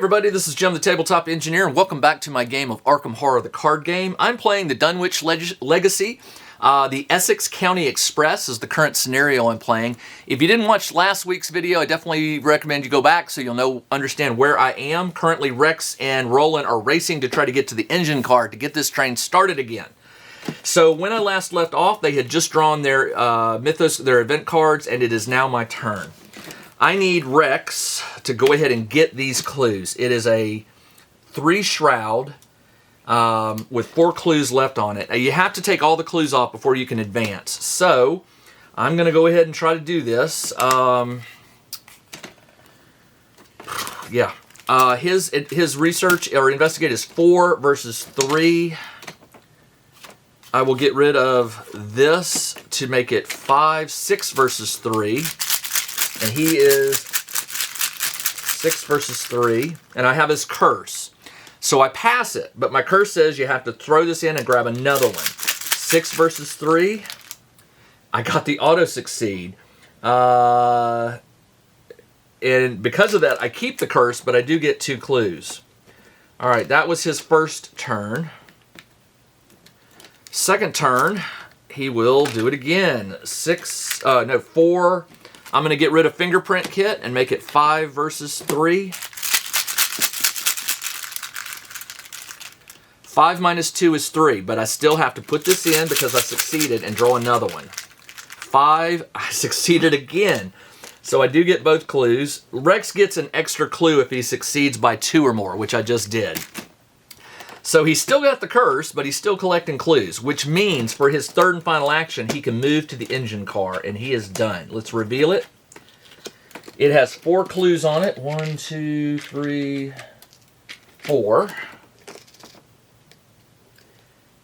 everybody, this is Jim the Tabletop Engineer, and welcome back to my game of Arkham Horror, the card game. I'm playing the Dunwich Legacy. The Essex County Express is the current scenario I'm playing. If you didn't watch last week's video, I definitely recommend you go back so you'll understand where I am. Currently, Rex and Roland are racing to try to get to the engine card to get this train started again. So when I last left off, they had just drawn their their event cards, and it is now my turn. I need Rex to go ahead and get these clues. It is a 3 shroud with 4 clues left on it. Now, you have to take all the clues off before you can advance. So I'm going to go ahead and try to do this. His research or investigate is 4 versus 3. I will get rid of this to make it 5, 6 versus 3. And he is 6 versus 3. And I have his curse. So I pass it. But my curse says you have to throw this in and grab another one. 6 versus 3. I got the auto succeed. And because of that, I keep the curse, but I do get 2 clues. Alright, that was his first turn. Second turn, he will do it again. 4. I'm going to get rid of fingerprint kit and make it 5 versus 3. 5 minus 2 is 3, but I still have to put this in because I succeeded and draw another one. 5, I succeeded again. So I do get both clues. Rex gets an extra clue if he succeeds by 2 or more, which I just did. So he's still got the curse, but he's still collecting clues, which means for his third and final action, he can move to the engine car, and he is done. Let's reveal it. It has 4 clues on it. 1, 2, 3, 4.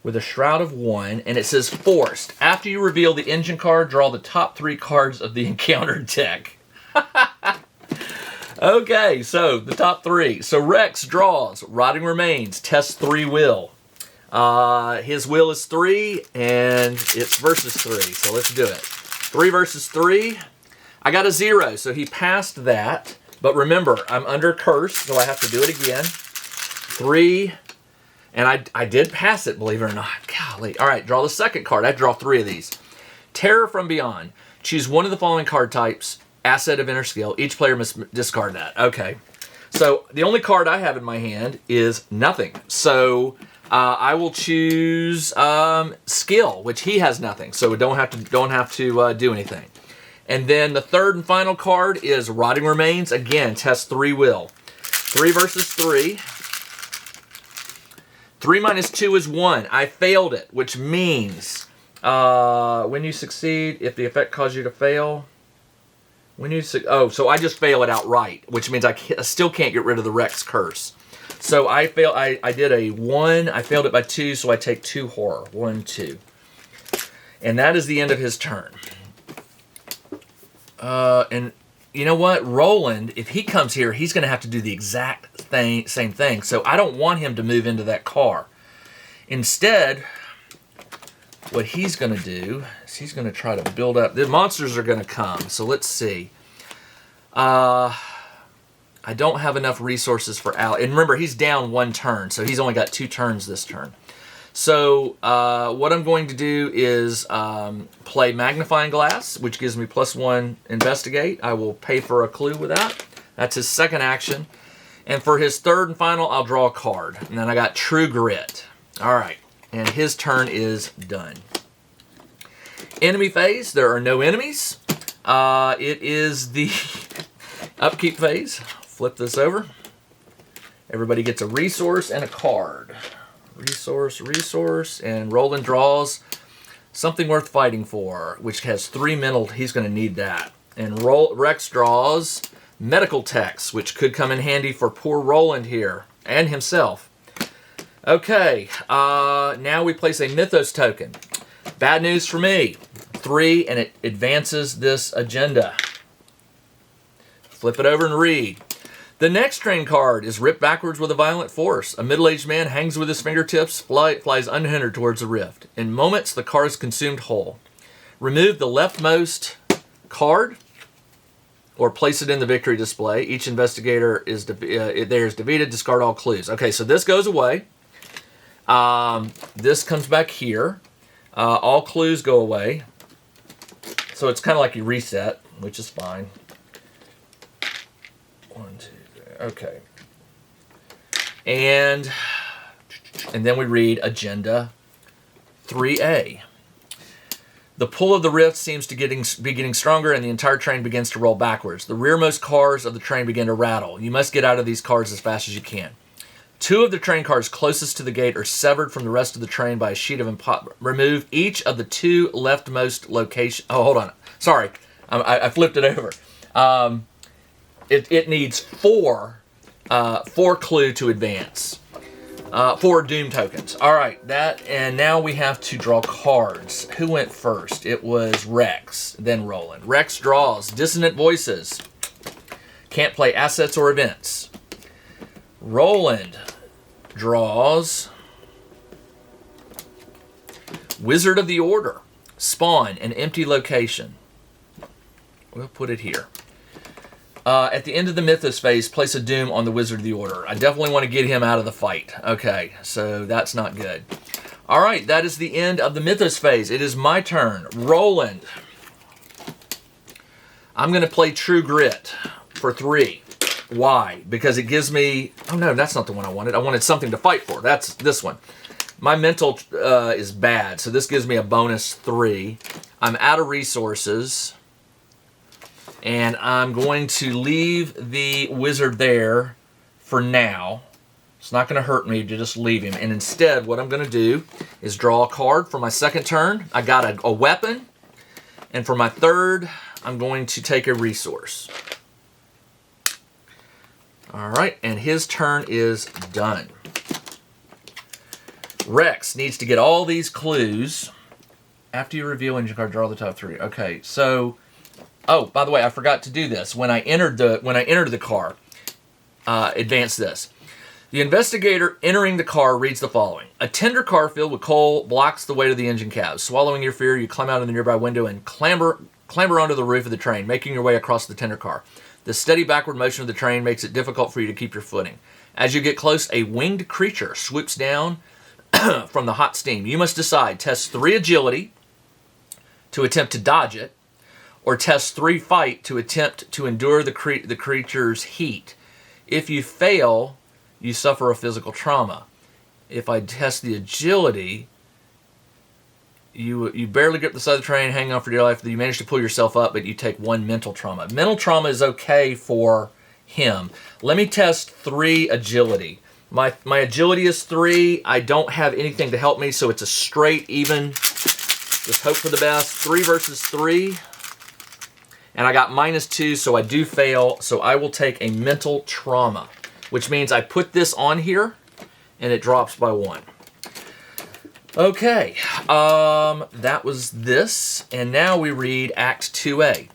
With a shroud of 1, and it says forced. After you reveal the engine card, draw the top 3 cards of the encountered deck. Okay, so the top 3. So Rex draws Rotting Remains, test 3 will. His will is 3, and it's versus 3. So let's do it. 3 versus 3. I got a 0, so he passed that. But remember, I'm under curse, so I have to do it again. 3, and I did pass it, believe it or not. Golly. All right, draw the second card. I draw 3 of these. Terror from Beyond. Choose one of the following card types. Asset of inner skill. Each player must discard that. Okay. So the only card I have in my hand is nothing. So I will choose skill, which he has nothing. So we don't have to do anything. And then the third and final card is Rotting Remains. Again, test 3 will. 3 versus 3. 3 minus 2 is 1. I failed it, which means when you succeed, if the effect caused you to fail. So I just fail it outright, which means I still can't get rid of the Rex curse. So I did a 1. I failed it by 2, so I take 2 horror. 1, 2. And that is the end of his turn. And you know what? Roland, if he comes here, he's going to have to do the exact same thing. So I don't want him to move into that car. Instead, what he's going to do is he's going to try to build up. The monsters are going to come. So let's see. I don't have enough resources for Al. And remember, he's down 1 turn. So he's only got 2 turns this turn. So what I'm going to do is play Magnifying Glass, which gives me +1 investigate. I will pay for a clue with that. That's his second action. And for his third and final, I'll draw a card. And then I got True Grit. All right. And his turn is done. Enemy phase. There are no enemies. It is the upkeep phase. Flip this over. Everybody gets a resource and a card. Resource. And Roland draws something worth fighting for, which has 3 mental. He's going to need that. And Rex draws medical text, which could come in handy for poor Roland here and himself. Okay, now we place a Mythos token. Bad news for me. 3, and it advances this agenda. Flip it over and read. The next train card is ripped backwards with a violent force. A middle-aged man hangs with his fingertips, flies unhindered towards the rift. In moments, the car is consumed whole. Remove the leftmost card. or place it in the victory display. Each investigator is defeated. Discard all clues. Okay, so this goes away. This comes back here. All clues go away. So it's kind of like you reset, which is fine. 1, 2, 3. Okay. And then we read Agenda 3A. The pull of the rift seems to be getting stronger, and the entire train begins to roll backwards. The rearmost cars of the train begin to rattle. You must get out of these cars as fast as you can. 2 of the train cars closest to the gate are severed from the rest of the train by a sheet of remove each of the 2 leftmost locations. Oh, hold on. Sorry. I flipped it over. It needs 4 clue to advance. 4 doom tokens. All right, and now we have to draw cards. Who went first? It was Rex, then Roland. Rex draws Dissonant Voices. Can't play assets or events. Roland draws Wizard of the Order. Spawn an empty location. We'll put it here. At the end of the Mythos phase, place a doom on the Wizard of the Order. I definitely want to get him out of the fight. Okay, so that's not good. All right, that is the end of the Mythos phase. It is my turn. Roland. I'm going to play True Grit for 3. Why? Because it gives me... Oh, no, that's not the one I wanted. I wanted something to fight for. That's this one. My mental is bad, so this gives me a bonus 3. I'm out of resources. And I'm going to leave the wizard there for now. It's not going to hurt me to just leave him. And instead, what I'm going to do is draw a card for my second turn. I got a weapon. And for my third, I'm going to take a resource. All right, and his turn is done. Rex needs to get all these clues. After you reveal engine card, draw the top 3. Okay, so... Oh, by the way, I forgot to do this. When I entered the car, advance this. The investigator entering the car reads the following. A tender car filled with coal blocks the way to the engine cab. Swallowing your fear, you climb out of the nearby window and clamber onto the roof of the train, making your way across the tender car. The steady backward motion of the train makes it difficult for you to keep your footing. As you get close, a winged creature swoops down from the hot steam. You must decide. Test 3 agility to attempt to dodge it, or test 3 fight to attempt to endure the creature's heat. If you fail, you suffer a physical trauma. If I test the agility, you barely grip the side of the train, hang on for dear life. You manage to pull yourself up, but you take 1 mental trauma. Mental trauma is okay for him. Let me test 3 agility. My agility is 3. I don't have anything to help me, so it's a straight even. Just hope for the best. 3 versus 3. And I got -2, so I do fail. So I will take a mental trauma, which means I put this on here, and it drops by 1. Okay, that was this. And now we read Act 2A.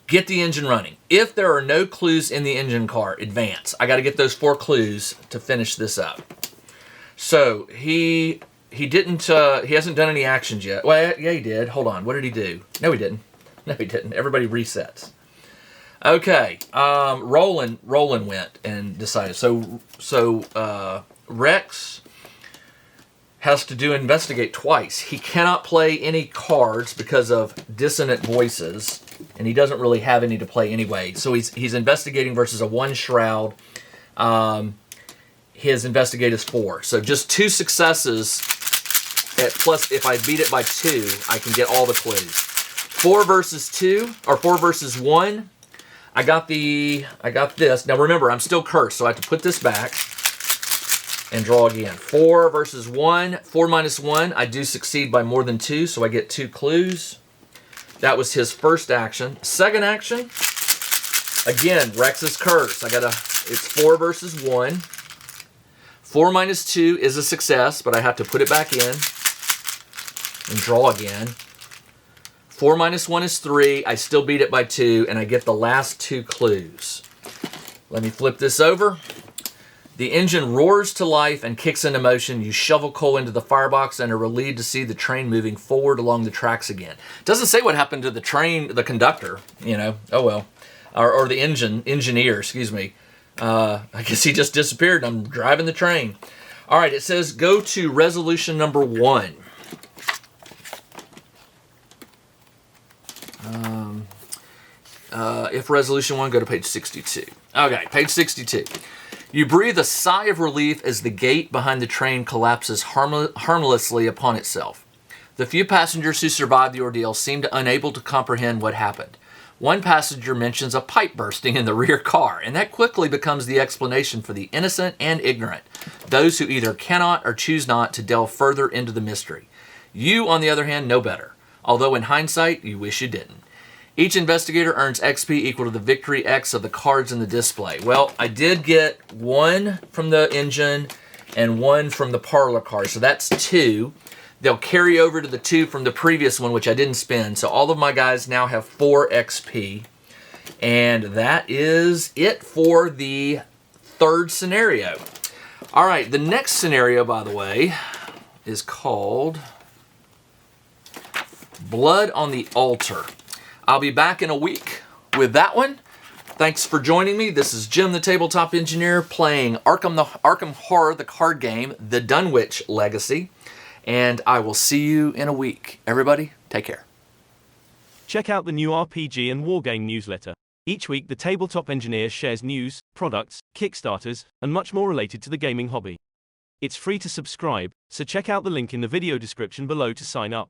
Get the engine running. If there are no clues in the engine car, advance. I got to get those 4 clues to finish this up. So he hasn't done any actions yet. Well, yeah, he did. Hold on. What did he do? No, he didn't. No, he didn't. Everybody resets. Okay. Roland went and decided. So Rex has to investigate twice. He cannot play any cards because of dissonant voices, and he doesn't really have any to play anyway. So he's investigating versus a 1 shroud. His investigate is 4. So just 2 successes. Plus, if I beat it by 2, I can get all the clues. 4 versus 2, or 4 versus 1. I got this. Now remember, I'm still cursed, so I have to put this back and draw again. 4 versus 1. 4 minus 1. I do succeed by more than 2, so I get 2 clues. That was his first action. Second action, again, Rex's curse. It's 4 versus 1. 4 minus 2 is a success, but I have to put it back in and draw again. 4 minus 1 is 3. I still beat it by 2, and I get the last 2 clues. Let me flip this over. The engine roars to life and kicks into motion. You shovel coal into the firebox and are relieved to see the train moving forward along the tracks again. Doesn't say what happened to the train, the conductor, you know. Oh well. Or the engineer, excuse me. I guess he just disappeared and I'm driving the train. All right, it says go to resolution number 1. If resolution 1, go to page 62. Okay, page 62. You breathe a sigh of relief as the gate behind the train collapses harmlessly upon itself. The few passengers who survived the ordeal seemed unable to comprehend what happened. One passenger mentions a pipe bursting in the rear car, and that quickly becomes the explanation for the innocent and ignorant, those who either cannot or choose not to delve further into the mystery. You, on the other hand, know better, although in hindsight, you wish you didn't. Each investigator earns XP equal to the victory X of the cards in the display. Well, I did get 1 from the engine and 1 from the parlor car, so that's 2. They'll carry over to the 2 from the previous one, which I didn't spend. So all of my guys now have 4 XP. And that is it for the 3rd scenario. All right, the next scenario, by the way, is called Blood on the Altar. I'll be back in a week with that one. Thanks for joining me. This is Jim, the Tabletop Engineer, playing Arkham Horror, the card game, the Dunwich Legacy. And I will see you in a week. Everybody, take care. Check out the new RPG and Wargame newsletter. Each week, the Tabletop Engineer shares news, products, Kickstarters, and much more related to the gaming hobby. It's free to subscribe, so check out the link in the video description below to sign up.